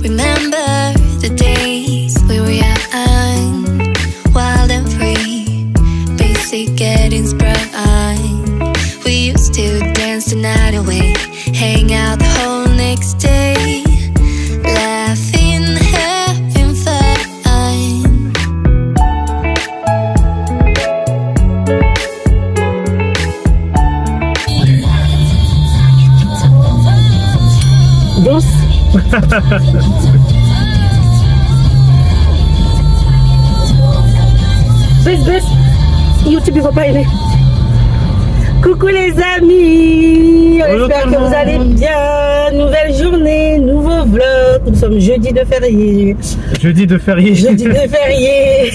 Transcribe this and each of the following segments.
Remember the days we were young, wild and free, basic getting sprung. We used to dance the night away, hang out the whole next day, laughing, having fun. Danse. Baisse. YouTube il va pas aimer. Coucou les amis, j'espère que vous allez bien. Nouvelle journée, nouveau vlog. Nous sommes jeudi de férié. Jeudi de férié. Jeudi de férié.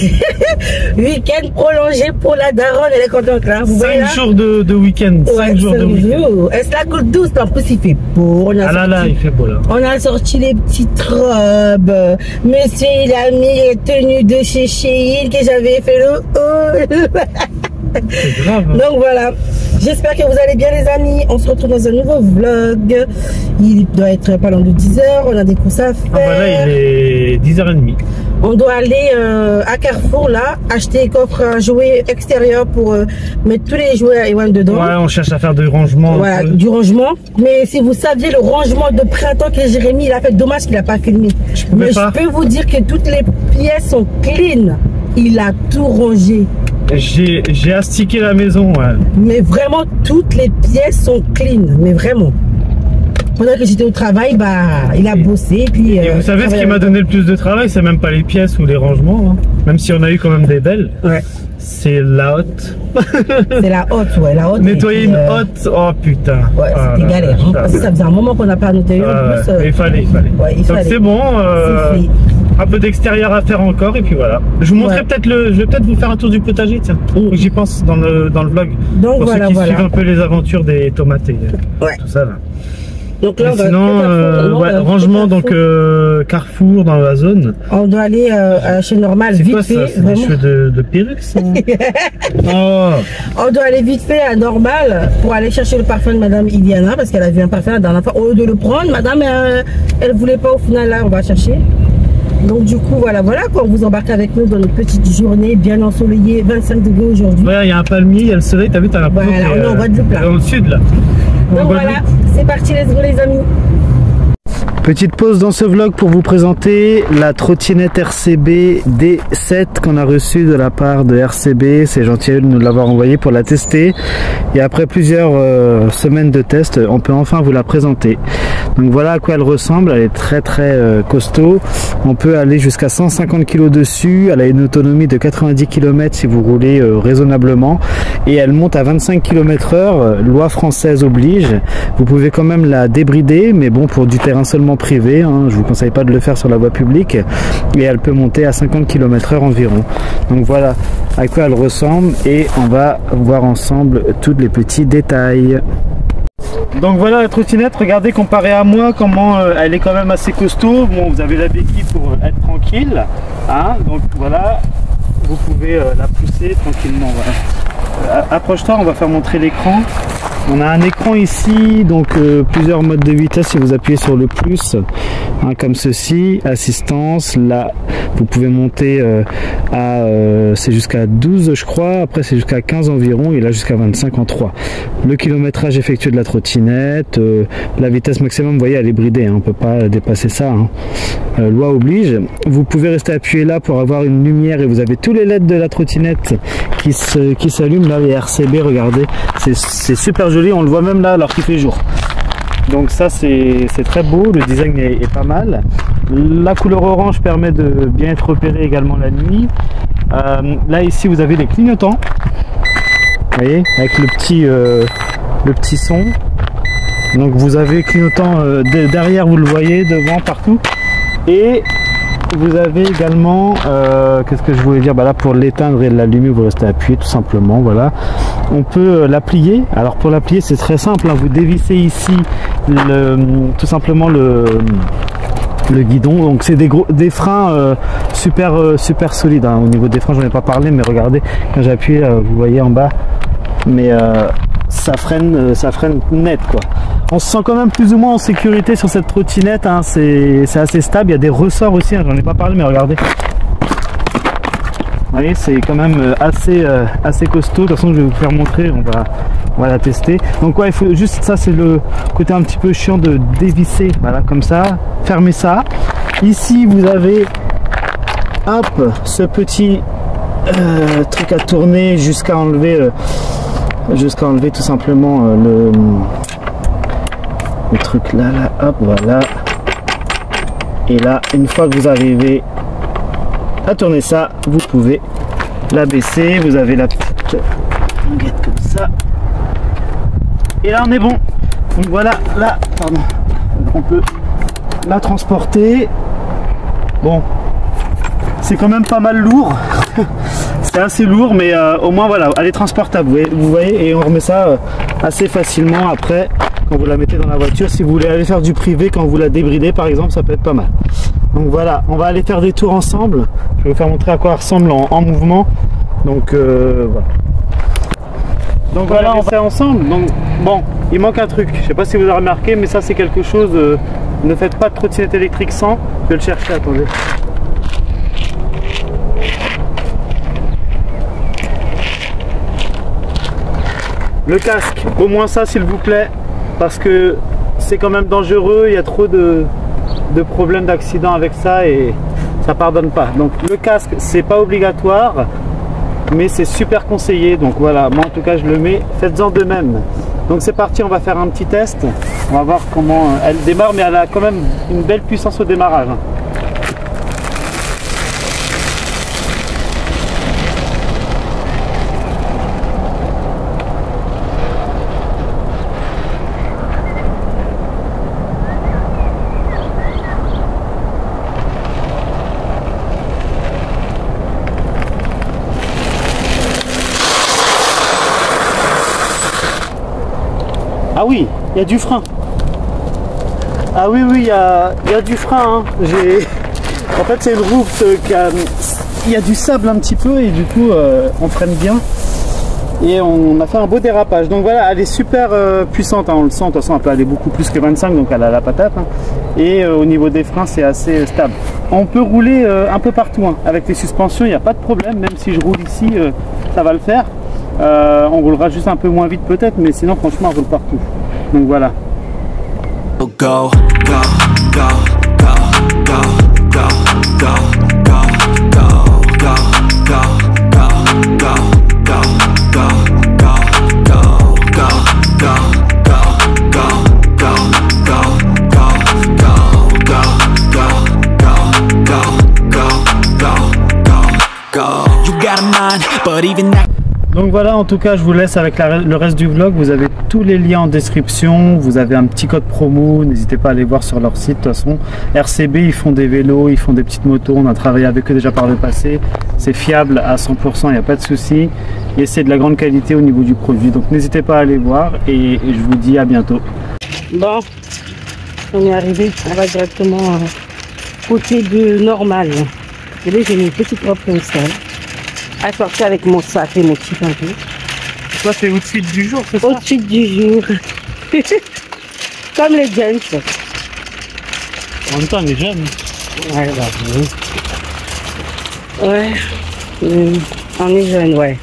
Week-end prolongé pour la daronne, elle est contente là. 5 jours de week-end. 5 jours de week-end. Elle se la coule douce, en plus il fait beau. Là, il fait beau là. On a sorti les petites robes. Monsieur, il a mis les tenues de chez Shein que j'avais fait le haut. C'est grave. Donc voilà. J'espère que vous allez bien les amis. On se retrouve dans un nouveau vlog. Il doit être pas loin de 10h. On a des courses à faire. Là il est 10h30. On doit aller à Carrefour là, acheter coffre à jouets extérieur pour mettre tous les jouets à Ewan dedans. Ouais, on cherche à faire du rangement. Voilà, du rangement. Mais si vous saviez le rangement de printemps que Jérémy il a fait, dommage qu'il n'a pas filmé. Mais je peux vous dire que toutes les pièces sont clean. Il a tout rangé. J'ai astiqué la maison, ouais. Mais vraiment, toutes les pièces sont clean. Mais vraiment. Pendant que j'étais au travail, bah, il a bossé. Puis, et vous savez ce qui m'a donné le plus de travail, c'est même pas les pièces ou les rangements. Hein. Même si on a eu quand même des belles. Ouais. C'est la hotte. C'est la hotte, ouais. La hotte. Nettoyer une hotte, oh putain. Ouais, c'était galère. Hein, parce que ça faisait un moment qu'on n'a pas nettoyé. Il fallait. Ouais, donc c'est bon. Un peu d'extérieur à faire encore et puis voilà. Je vous montrerai peut-être je vais peut-être vous faire un tour du potager, tiens. J'y pense dans le vlog. Donc pour ceux qui suivent un peu les aventures des tomates et tout ça là. Donc là, sinon, rangement donc Carrefour dans la zone. On doit aller chez Normal vite fait. C'est des cheveux de perruque ça. Oh. On doit aller vite fait à Normal pour aller chercher le parfum de Madame Iliana parce qu'elle a vu un parfum la dernière fois. Au lieu de le prendre, Madame elle voulait pas au final là, on va chercher. Donc du coup voilà quoi, on vous embarque avec nous dans notre petite journée bien ensoleillée, 25 degrés aujourd'hui. Ouais, il y a un palmier, il y a le soleil, t'as vu, t'as l'impression que on est en Guadeloupe là. Dans le sud là. Donc voilà, c'est parti, let's go les amis. Petite pause dans ce vlog pour vous présenter la trottinette RCB D7 qu'on a reçue de la part de RCB. C'est gentil de nous l'avoir envoyée pour la tester. Et après plusieurs semaines de test, on peut enfin vous la présenter. Donc voilà à quoi elle ressemble. Elle est très costaud. On peut aller jusqu'à 150 kg dessus. Elle a une autonomie de 90 km si vous roulez raisonnablement. Et elle monte à 25 km/h. Loi française oblige. Vous pouvez quand même la débrider, mais bon, pour du terrain seulement privé, hein, je vous conseille pas de le faire sur la voie publique, et elle peut monter à 50 km/h environ. Donc voilà à quoi elle ressemble et on va voir ensemble tous les petits détails. Donc voilà la trottinette, regardez comparé à moi comment elle est quand même assez costaud. Bon, vous avez la béquille pour être tranquille, hein, donc voilà, vous pouvez la pousser tranquillement. Voilà. Approche-toi, on va faire montrer l'écran. On a un écran ici, donc plusieurs modes de vitesse si vous appuyez sur le plus, hein, comme ceci, assistance, là vous pouvez monter c'est jusqu'à 12 je crois, après c'est jusqu'à 15 environ et là jusqu'à 25 en 3. Le kilométrage effectué de la trottinette, la vitesse maximum, vous voyez elle est bridée, hein, on ne peut pas dépasser ça, hein. Loi oblige. Vous pouvez rester appuyé là pour avoir une lumière et vous avez tous les LED de la trottinette qui s'allument, là les RCB, regardez, c'est super joli, on le voit même là alors qu'il fait jour. Donc ça c'est très beau, le design est pas mal. La couleur orange permet de bien être repéré également la nuit. Là ici vous avez les clignotants, vous voyez, avec le petit son. Donc vous avez clignotant derrière, vous le voyez, devant, partout. Et vous avez également, qu'est-ce que je voulais dire, bah là pour l'éteindre et l'allumer vous restez appuyé tout simplement, voilà. On peut la plier, alors pour la plier c'est très simple, hein. Vous dévissez ici tout simplement le guidon, donc c'est des freins super solides, hein. Au niveau des freins j'en ai pas parlé, mais regardez quand j'appuie vous voyez en bas, mais ça freine net quoi. On se sent quand même plus ou moins en sécurité sur cette trottinette, hein. C'est assez stable, il y a des ressorts aussi, hein. J'en ai pas parlé mais regardez. Vous voyez, c'est quand même assez costaud. De toute façon je vais vous faire montrer, on va la tester. Donc ouais, il faut juste, ça c'est le côté un petit peu chiant de dévisser, voilà comme ça, fermer ça. Ici vous avez hop ce petit truc à tourner jusqu'à enlever tout simplement le truc là, hop, voilà. Et là, une fois que vous arrivez à tourner ça, vous pouvez la baisser. Vous avez la petite languette comme ça. Et là, on est bon. Donc voilà, là, pardon, on peut la transporter. Bon, c'est quand même pas mal lourd. C'est assez lourd, mais au moins voilà, elle est transportable. Vous voyez, et on remet ça assez facilement après. Quand vous la mettez dans la voiture, si vous voulez aller faire du privé, quand vous la débridez par exemple, ça peut être pas mal. Donc voilà, on va aller faire des tours ensemble. Je vais vous faire montrer à quoi elle ressemble en mouvement. Donc voilà. Donc voilà, on va faire ensemble. Donc bon, il manque un truc. Je sais pas si vous avez remarqué, mais ça c'est quelque chose. Ne faites pas de trottinette électrique sans. Je vais le chercher. Attendez. Le casque, au moins ça s'il vous plaît. Parce que c'est quand même dangereux, il y a trop de problèmes d'accident avec ça et ça pardonne pas. Donc le casque c'est pas obligatoire mais c'est super conseillé, donc voilà, moi en tout cas je le mets, faites-en de même. Donc c'est parti, on va faire un petit test, on va voir comment elle démarre, mais elle a quand même une belle puissance au démarrage. Ah oui, il y a du frein. Ah oui, il y a du frein. Hein. En fait, c'est une route il y a du sable un petit peu et du coup, on freine bien. Et on a fait un beau dérapage. Donc voilà, elle est super puissante. Hein. On le sent, de toute façon, elle peut aller beaucoup plus que 25, donc elle a la patate. Hein. Et au niveau des freins, c'est assez stable. On peut rouler un peu partout. Hein. Avec les suspensions, il n'y a pas de problème. Même si je roule ici, ça va le faire. On roulera juste un peu moins vite peut-être, mais sinon franchement on roule partout. Donc voilà. Go, go, go, go, go, go, go, go, go, go, go, go, go, go, go, you got a mind, but even that. Donc voilà, en tout cas je vous laisse avec le reste du vlog. Vous avez tous les liens en description, vous avez un petit code promo, n'hésitez pas à aller voir sur leur site. De toute façon, RCB, ils font des vélos, ils font des petites motos, on a travaillé avec eux déjà par le passé, c'est fiable à 100%, il n'y a pas de souci et c'est de la grande qualité au niveau du produit. Donc n'hésitez pas à aller voir et je vous dis à bientôt. Bon, on est arrivé, on va directement côté de Normal. Et là j'ai mis une petite robe comme ça. À sortir avec mon sac et mon petit un peu. Toi c'est outfit du jour, c'est ça? Outfit du jour. Comme les jeunes. En même temps on est jeunes. Ouais, bah, ouais. On est jeunes, ouais.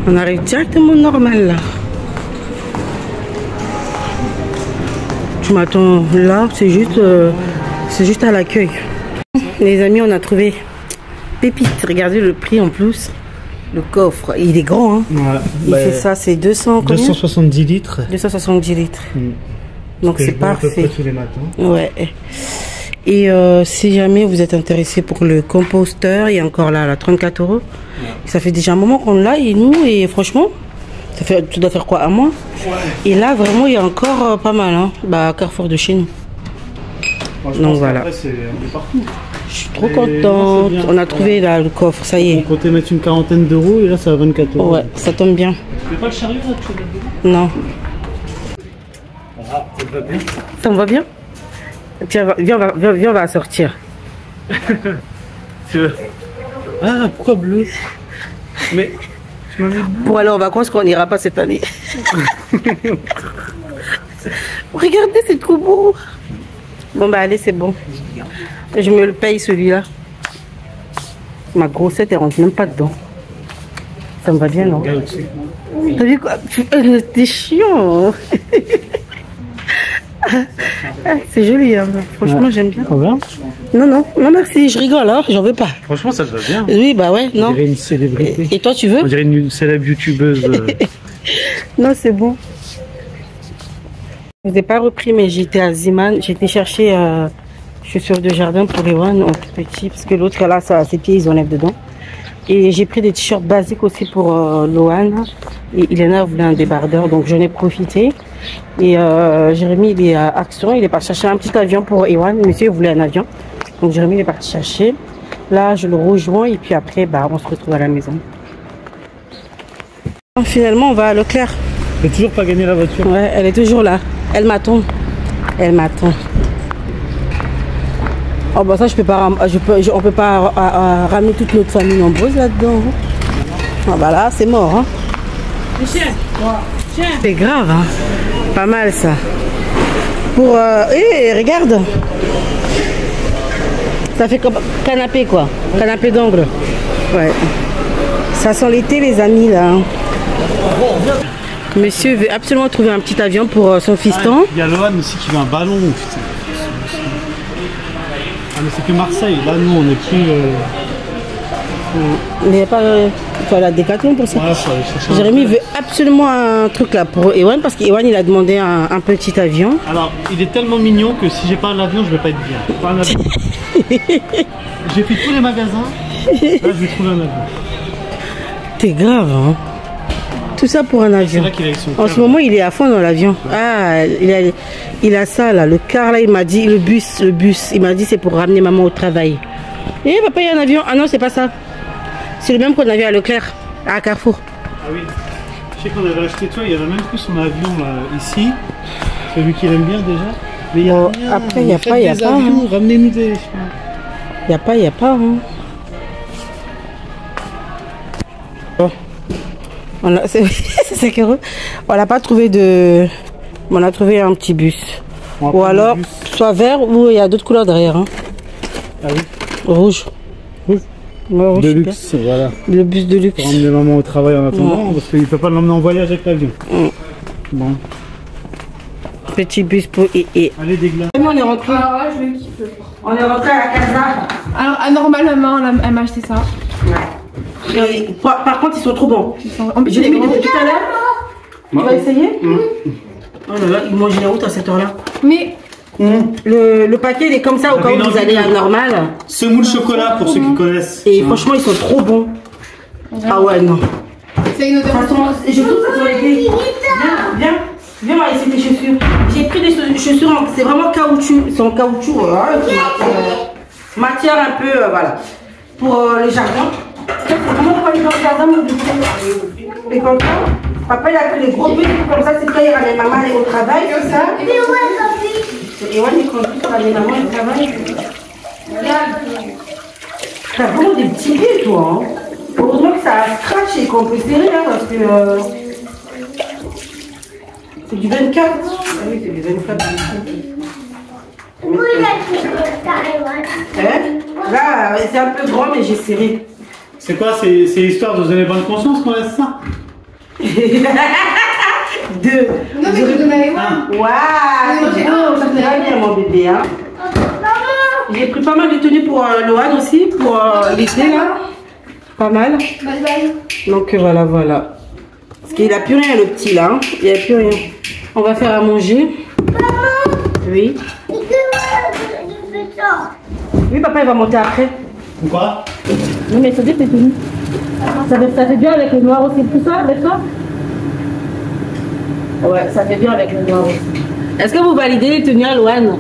On arrive directement Normal là. Tu m'attends là, c'est juste à l'accueil. Les amis, on a trouvé pépite. Regardez le prix en plus. Le coffre, il est grand hein. Ouais, il fait ça, c'est 270 litres. 270 litres. Donc c'est parfait. À peu près tous les matins. Ouais. Et si jamais vous êtes intéressé pour le composteur, il y a encore là, 34 €. Ouais. Ça fait déjà un moment qu'on l'a et nous, et franchement, tu dois faire quoi, un mois? Ouais. Et là, vraiment, il y a encore pas mal, hein, bah, Carrefour de chez nous. Moi, je donc pense voilà. C'est un peu partout. Je suis trop contente. On a trouvé là le coffre, ça y On est. comptait mettre une quarantaine d'euros et là ça va 24 euros. Ouais, ça tombe bien. Tu veux pas le chariot là, tu veux mettre dedans? Non. Ah, ça te va bien. Ça me va bien? Tiens, viens, on va sortir. Tu veux... Ah, pourquoi bleu? Mais tu m'as mis bleu. Pour aller en vacances, qu'on n'ira pas cette année. Regardez, c'est trop beau. Bon, bah allez, c'est bon. Je me le paye celui-là. Ma grossette, elle rentre même pas dedans. Ça me va bien, non? Regarde au-dessus. T'as vu quoi? T'es chiant. C'est joli, hein. Franchement, j'aime bien. Ça va? Non, non, non, merci, je rigole, hein. J'en veux pas. Franchement, ça te va bien. Oui, bah ouais, On non. dirait une célébrité. Et toi, tu veux? On dirait une célèbre youtubeuse. Non, c'est bon. Je n'ai pas repris, mais j'étais à Ziman. J'ai été chercher chaussures de jardin pour Ewan, en tout petit, parce que l'autre, là, ses pieds, ils enlèvent dedans. Et j'ai pris des t-shirts basiques aussi pour Lohan. Et Ilena voulait un débardeur, donc j'en ai profité. Et Jérémy, il est à Action. Il est parti chercher un petit avion pour Ewan. Monsieur, il voulait un avion. Donc Jérémy, il est parti chercher. Là, je le rejoins et puis après, bah, on se retrouve à la maison. Finalement, on va à Leclerc. J'ai toujours pas gagné la voiture. Ouais, elle est toujours là. Elle m'attend. Elle m'attend. Oh bah ça, je peux pas, on peut pas ramener toute notre famille nombreuse là-dedans. Ah bah là, c'est mort. Hein. C'est grave, hein. Pas mal ça. Pour, regarde. Ça fait comme canapé quoi. Canapé d'angle. Ouais. Ça sent l'été les amis là. Hein. Monsieur veut absolument trouver un petit avion pour son fiston. Il y a Lohan aussi qui veut un ballon. Putain. Ah mais c'est que Marseille. Là nous on est plus. Il n'y a pas. Il faut aller à Decathlon pour ça. Voilà, ça va aller chercher un Jérémy truc. veut absolument un truc là pour Ewan parce qu'Ewan il a demandé un petit avion. Alors il est tellement mignon que si j'ai pas un avion je vais pas être bien. Pas un avion. J'ai fait tous les magasins. Là je vais trouver un avion. T'es grave hein. Tout ça pour un C'est avion. là qu'il a avec son En cœur. ce moment il est à fond dans l'avion. Ah il a ça là, le car là il m'a dit, le bus. Il m'a dit c'est pour ramener maman au travail. Et papa il y a un avion. Ah non c'est pas ça. C'est le même qu'on avait à Leclerc, à Carrefour. Ah oui. Je sais qu'on avait acheté toi, il y avait même plus son avion là ici. Celui qu'il aime bien déjà. Mais il y a Bon, rien. après, il y a Faites pas, il y a des pas, avions, hein. Ramenez-nous des. Il n'y a pas. Hein. Bon. C'est curieux. On n'a pas trouvé de. On a trouvé un petit bus. On va Ou prendre alors, le bus. soit vert ou il y a d'autres couleurs derrière. Hein. Ah oui. Rouge. Rouge. Ouais, rouge, De super. luxe, voilà. Le bus de luxe. Pour emmener maman au travail en attendant, parce qu'il peut pas l'emmener en voyage avec l'avion. Bon. Petit bus pour et. Allez des glaces. On est rentré. Ah ouais, je le kiffe. On est rentré à la casa. Alors, normalement, elle m'a acheté ça. Par contre, ils sont trop bons. En plus, J'ai il est mis grand. depuis tout à l'heure. Tu vas essayer? Oh là là, ils mangent les routes à cette heure-là. Mais Le paquet, il est comme ça au cas où vous allez à normal. Semoule chocolat pour ceux qui connaissent. Et franchement, ils sont trop bons. Ah ouais, non. c'est une odeur. Je trouve que ça sent l'été. Viens, on va essayer tes chaussures. J'ai pris des chaussures, c'est vraiment caoutchouc. C'est en caoutchouc, matière un peu, voilà. Pour le jardin. C'est vraiment pour aller dans le jardin, mon bébé. Et comme ça, papa, il a pris les gros bus comme ça, c'est quand il ramène maman aller au travail, comme ça. Et ouais, il conduit pour ramener maman au travail. T'as vraiment des petits pieds, toi. Hein. Heureusement que ça a scratch et qu'on peut serrer, hein, parce que. C'est du 24. Ah oui, c'est du 24. Là, c'est un peu grand, mais j'ai serré. C'est quoi? C'est l'histoire de se donner bonne conscience qu'on laisse ça? Deux. Non, mais tu donnes à Ewan. Waouh, c'est beau, ça te va bien, mon bébé. Hein. J'ai pris pas mal de tenues pour Lohan aussi, pour l'été là. Pas mal. Bye bye. Donc voilà. Parce qu'il a plus rien, le petit là. Hein. Il a plus rien. On va faire à manger. Oui. Oui, papa, il va monter après. Pourquoi? Oui, mais c'est bien, c'est fini. Ça fait bien avec le noir aussi. Tout ça, avec toi? Ouais, ça fait bien avec le noir aussi. Est-ce que vous validez les tenues à Lohan?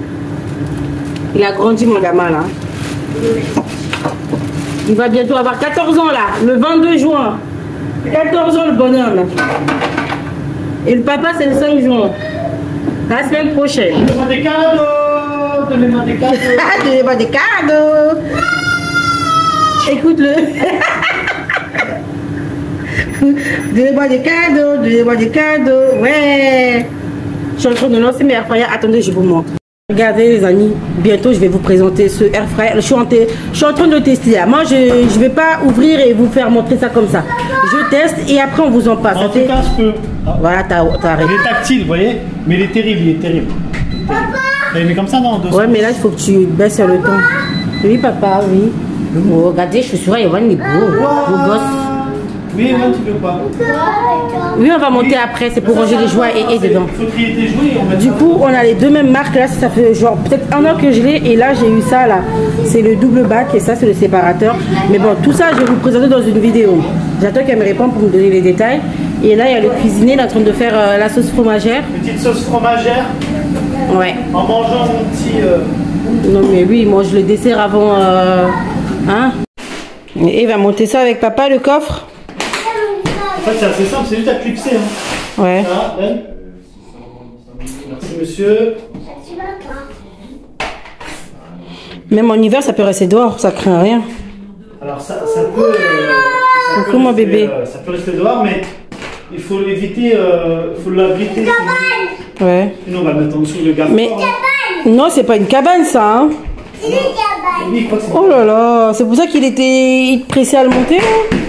Il a grandi, mon gamin, là. Il va bientôt avoir 14 ans là, le 22 juin. 14 ans le bonhomme. Et le papa c'est le 5 juin. La semaine prochaine. Donnez-moi des cadeaux. Donnez-moi des cadeaux. Donnez-moi des cadeaux. Écoute-le. Donnez-moi des cadeaux. Donnez-moi des cadeaux. Ouais. Je suis en train de lancer mes air fryers. Attendez, je vous montre. Regardez les amis, bientôt je vais vous présenter ce air fryer. Je suis en train de le tester là. Moi je vais pas ouvrir et vous faire montrer ça comme ça. Je teste et après on vous en passe. En tout cas, je peux. Voilà, t'as arrêté. Il est tactile, vous voyez. Mais il est terrible, il est terrible. Papa. Mais comme ça, non. Ouais, mais là il faut que tu baisses le temps. Oui, papa, oui. Oh, regardez, je suis sûre, Yohan est beau. Beau gosse. Oui, non, tu veux pas. Oui, on va monter après, c'est pour ranger les jouets et dedans. Il faut trier tes jouets et on met Du coup, on a les deux mêmes marques. Là, ça fait genre peut-être 1 an que je l'ai. Et là, j'ai eu ça là. C'est le double bac et ça, c'est le séparateur. Mais bon, tout ça, je vais vous présenter dans une vidéo. J'attends qu'elle me réponde pour me donner les détails. Et là, il y a le cuisinier, il est en train de faire la sauce fromagère. Petite sauce fromagère. Ouais. En mangeant mon petit. Non, mais oui, il mange le dessert avant. Hein? Et il va monter ça avec papa, le coffre. En fait, c'est assez simple, c'est juste à clipser. Hein. Ouais. Ça, Ben. Merci, monsieur. Même en hiver, ça peut rester dehors, ça craint rien. Alors, ça peut. Coucou, mon bébé. Ça peut rester dehors, mais il faut l'éviter. Il faut l'abriter. Ouais. Sinon, on va le mettre en dessous de garde. Mais. Non, c'est pas une cabane, ça, hein. Oh là là, c'est pour ça qu'il était pressé à le monter, là.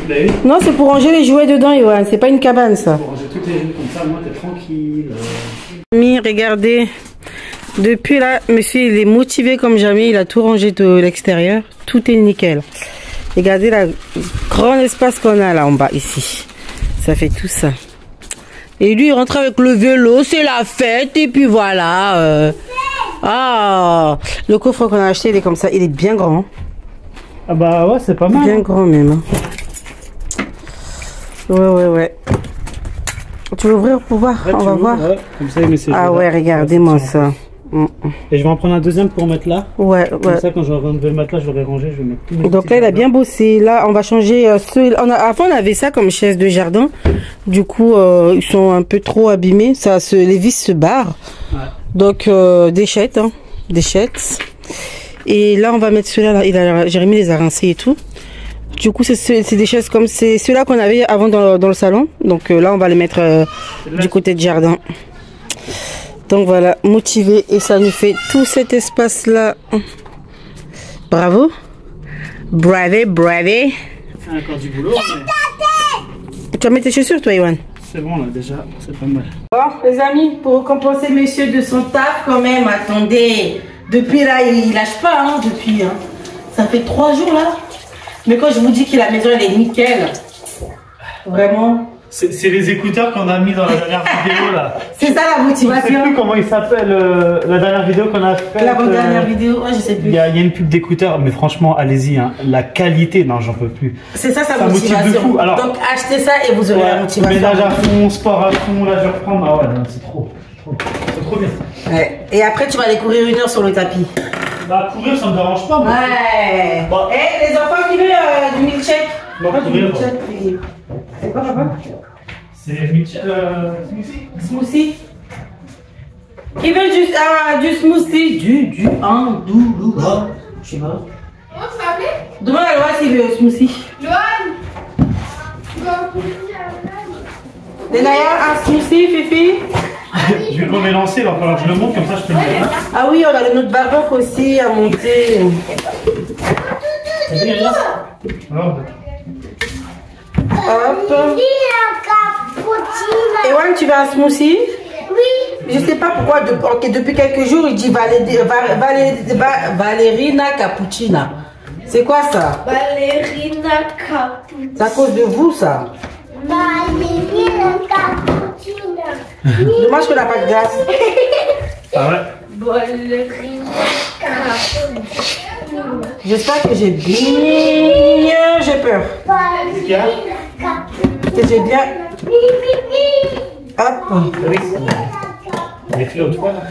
Ben oui. Non, c'est pour ranger les jouets dedans, Yohan. C'est pas une cabane, ça. Pour ranger toutes les jouets comme ça, moi, t'es tranquille. Ami, regardez. Depuis là, monsieur, il est motivé comme jamais. Il a tout rangé de l'extérieur. Tout est nickel. Regardez le grand espace qu'on a là en bas, ici. Ça fait tout ça. Et lui, il rentre avec le vélo. C'est la fête. Et puis voilà. Ah, le coffre qu'on a acheté, il est comme ça. Il est bien grand. Ah bah ouais, c'est pas mal. Bien grand même. Ouais. Tu veux ouvrir pour voir? Ouais, on va voir. Ouais, comme ça, il met ses Ah jouets ouais, là. regardez-moi ça. Et je vais en prendre un deuxième pour mettre là. Ouais. Comme ça, quand je vais le mettre là, je vais ranger, je vais mettre tous mes Donc petits là, il a jardins. bien bossé. Là, on va changer avant, on avait ça comme chaise de jardin. Du coup, ils sont un peu trop abîmés. Les vis se barrent. Ouais. Donc, déchettes, hein. Déchettes. Et là, on va mettre ceux-là. Jérémy les a rincés et tout. Du coup, c'est des chaises comme ceux-là qu'on avait avant dans le salon. Donc là, on va les mettre du côté de jardin. Donc voilà, motivé. Et ça nous fait tout cet espace-là. Bravo. Bravé. Encore du boulot, mais Tu vas mettre tes chaussures, toi, Yohan? c'est bon là déjà, c'est pas mal. Bon, les amis, pour compenser monsieur de son taf quand même, attendez. Depuis là, il lâche pas, hein, depuis. Hein. Ça fait 3 jours là. Mais quand je vous dis que la maison, elle est nickel. Vraiment. C'est les écouteurs qu'on a mis dans la dernière vidéo là. C'est ça la Je sais motivation. plus comment il s'appelle la dernière vidéo qu'on a faite. La dernière vidéo, ouais, je sais Il plus. y a une pub d'écouteurs, mais franchement, allez-y, hein, la qualité, non, j'en peux plus. C'est ça sa Ça motive de motivation. fou. Alors, donc achetez ça et vous aurez la motivation. ménage à fond, sport à fond, là je vais reprendre. Ah ouais, non, c'est trop bien. Ouais. Et après, tu vas aller courir 1 heure sur le tapis. Bah, courir, ça me dérange pas. Moi. Ouais. Bon. Eh, les enfants qui veulent du milkshake. Bon, Pas du courir, milkshake, puis- c'est quoi, papa? C'est Smoothie. Qui veut du smoothie? Du andouloura. Je sais pas. Comment tu m'as appelé? Demande à Loa s'il veut un smoothie. Johan! Denaya, un smoothie, Fifi? Je vais qu'on est lancé, il va falloir que je le monte, comme ça je peux le mettre. Ah oui, on a notre barbecue aussi à monter. Alors, Hop. Et ouais, tu veux un smoothie? Oui. Je sais pas pourquoi depuis quelques jours il dit Valerina Cappuccina. C'est quoi ça? Ballerina Cappuccina. C'est à cause de vous ça? Ballerina Cappuccina. Dommage qu'on n'a pas de glace. ah ouais. Ballerina Cappuccina. J'espère que j'ai bien. J'ai peur. Ballerina Cappuccina. Que j'ai bien. Hop. Les filles au toit là.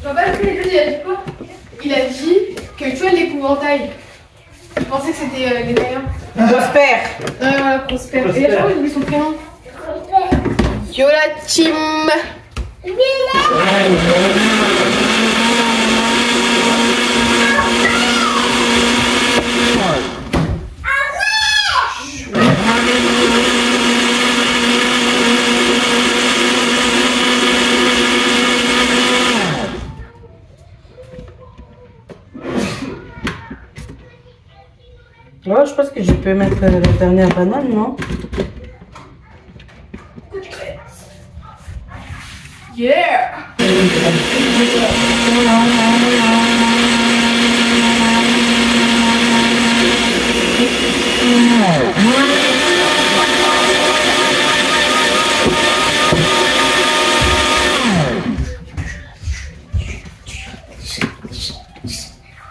J'en vais fait, il a dit quoi? Il a dit que tu vois l'épouvantail. Je pensais que c'était les Mayens. Prosper. Voilà, Prosper. Et là, je crois qu'il a mis son prénom. Yo la team. Ouais, je pense que je peux mettre la dernière banane, non? Yeah.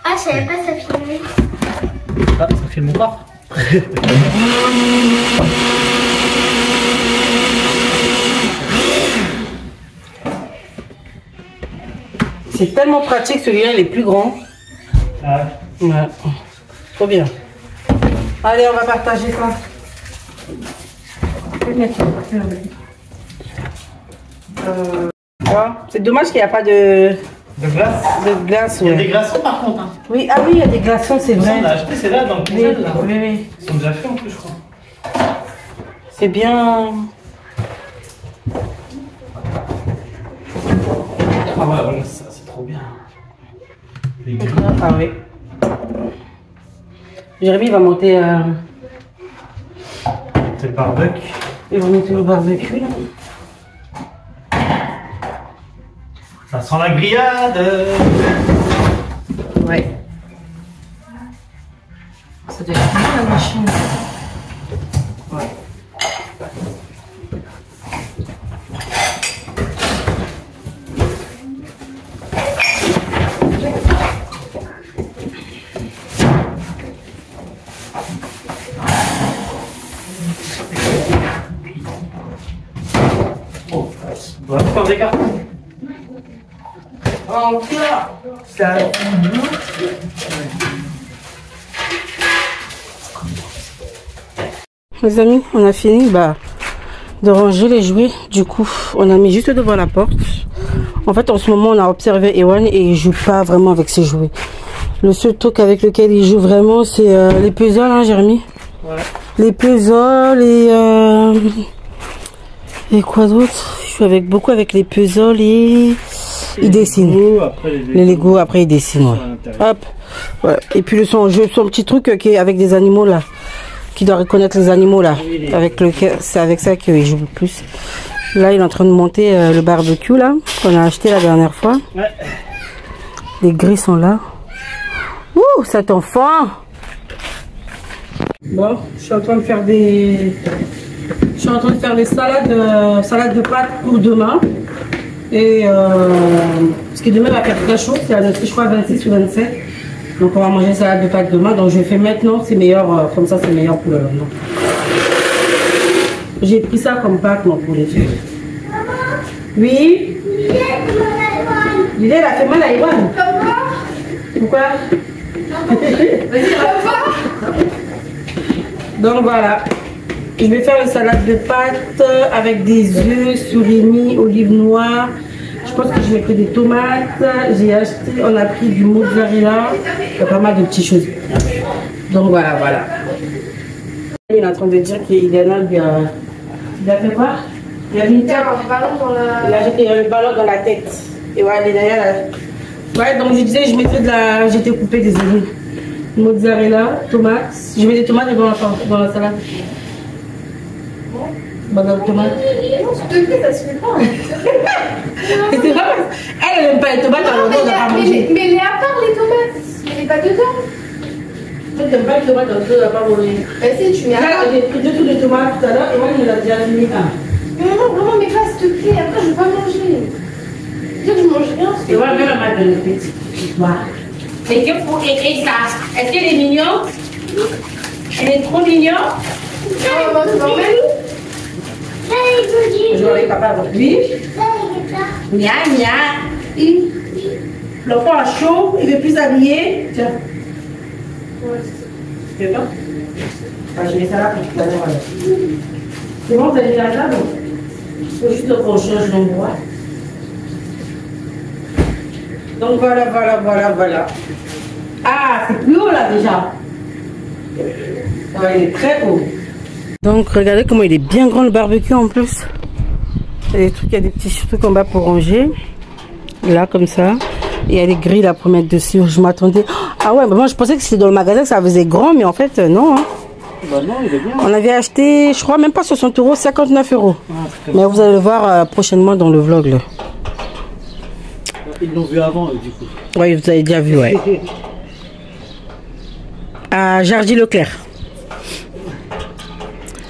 Ah, je savais pas ça filmait. Ah, ça filme encore. C'est tellement pratique, celui-là, il est plus grand. Ah. Ouais. Trop bien. Allez, on va partager ça. C'est dommage qu'il n'y a pas de glace. de glace. Il y a Ouais. des glaçons par contre. Hein. Oui, ah oui, il y a des glaçons, c'est vrai. On a acheté, c'est là dans le Oui, congèle là. oui, oui. Ils sont déjà faits en plus, je crois. C'est bien. Ah ouais, voilà, ça c'est trop bien. Les grilles. Ah oui. Jérémy va monter. C'est le barbecue. Il va monter au barbecue là. Ça sent la grillade. Ouais. Ça doit être bien la machine. Ouais. Oh, on va faire des cartons. En tout cas, ça. Les amis, on a fini de ranger les jouets. Du coup, on a mis juste devant la porte. En fait, en ce moment, on a observé Ewan et il joue pas vraiment avec ses jouets. Le seul truc avec lequel il joue vraiment, c'est les puzzles, hein, Jérémy? Ouais. Les puzzles et quoi d'autre? Je joue beaucoup avec les puzzles et il dessine. Les Lego, après il dessine. Ouais. Hop. Ouais. Et puis son petit truc qui est avec des animaux là, qui doit reconnaître les animaux là. C'est avec ça qu'il joue le plus. Là, il est en train de monter le barbecue là qu'on a acheté la dernière fois. Ouais. Les grilles sont là. Ouh, cet enfant. Bon, je suis en train de faire des salades de pâtes pour demain. Et parce que demain, il va faire très chaud. C'est à je crois 26 ou 27. Donc, on va manger une salade de pâtes demain. Donc, je fais maintenant. C'est meilleur. Comme ça, c'est meilleur pour le lendemain. J'ai pris ça comme pâte pour les faire. Oui. L'idée, elle a fait mal à Iwan. Pourquoi? Vas-y, revoir. Donc voilà, je vais faire une salade de pâtes avec des œufs, surimi, olive noire. Je pense que je mettrai des tomates. On a pris du mozzarella. Il y a pas mal de petites choses. Donc voilà. Il est en train de dire qu'Iliana lui a... Il a fait quoi? Il a mis Il y a un ballon dans la... Il a jeté un ballon dans la tête. Et voilà, derrière. Ouais, donc je disais, je mettrais j'étais coupé des oignons. Mozzarella, tomates. Je mets des tomates dans la salade. Banane, tomate. S'il te plaît, ça se fait pas. C'est pas parce... Elle n'aime pas les tomates, alors on n'a pas mangé. Mais les à part les tomates, mais les pas dedans. Toi, t'aimes pas les tomates, donc tu n'as pas mangé. Bah si, tu mets à Là, part. j'ai pris 2 tours de tomates tout à l'heure et moi, il me l'a déjà mis un. Mais non, vraiment, mais pas, s'il te plaît, après, je veux pas manger. Dire que je mange rien, Et voilà, même la main de le petit. Et que pour écrire ça, est-ce qu'elle est mignonne? Elle est trop mignonne? c'est normal. Je vais aller papa avec lui. Mia, mia. L'enfant a chaud, il veut plus habiller. Tiens. C'est bon? Je mets ça là pour tout à l'heure. C'est bon, vous allez faire là, donc il faut juste qu'on change l'endroit. Donc voilà. Ah, c'est plus haut là déjà. Ouais, il est très haut. Donc regardez comment il est bien grand le barbecue en plus. Il y a des trucs, il y a des petits trucs en bas pour ranger. Là comme ça. Et il y a les grilles là pour mettre dessus. Je m'attendais. Ah ouais, bah moi je pensais que c'était dans le magasin que ça faisait grand, mais en fait non. Hein. Bah non, il est bien. On avait acheté, je crois même pas 60 €, 59 €. Ah, mais vous allez le voir prochainement dans le vlog là. Ils l'ont vu avant du coup. Oui, vous avez déjà vu, ouais. À Jardy Leclerc.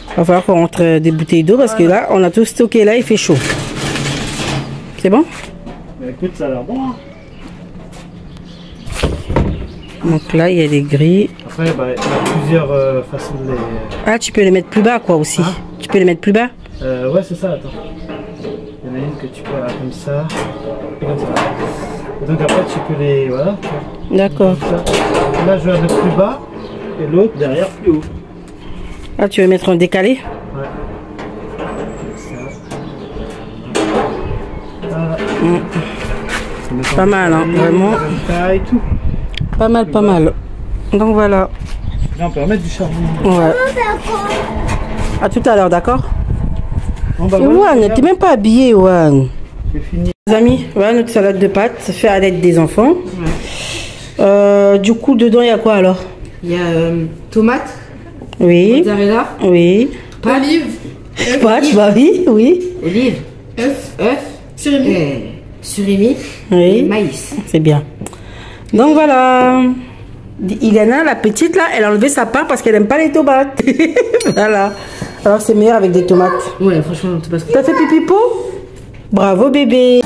Il va falloir qu'on rentre des bouteilles d'eau parce que là, on a tout stocké là, il fait chaud. C'est bon? Bah, écoute, ça a l'air bon. Hein. Donc là, il y a des grilles. Après, bah, il y a plusieurs façons de les... Ah, tu peux les mettre plus bas quoi aussi. Hein? Tu peux les mettre plus bas? Ouais, c'est ça, attends. Il y en a une que tu peux comme ça. Et comme ça. Et donc après, tu peux les... Voilà. D'accord. Là, je vais mettre plus bas. Et l'autre, derrière, plus haut. Ah, tu veux mettre en décalé? Ouais. Voilà. Pas mal, hein, vraiment. Et tout. Pas mal. Donc voilà. Là, on peut remettre du charbon. Ouais. À tout à l'heure, d'accord? Bon, bah, Wan, t'es même pas habillé, Wan. J'ai fini. Les amis, voilà notre salade de pâtes, fait à l'aide des enfants. Du coup, dedans, il y a quoi alors? Il y a tomates, Oui. mozzarella, Oui. Olive, Pâtes, bah oui, oui. olive, œuf, surimi, surimi et Oui. maïs. C'est bien. Donc voilà. Iliana, la petite là, elle a enlevé sa part parce qu'elle n'aime pas les tomates. Voilà. Alors c'est meilleur avec des tomates. Ouais, franchement, c'est pas ce que... T'as fait pipi pot? Bravo bébé.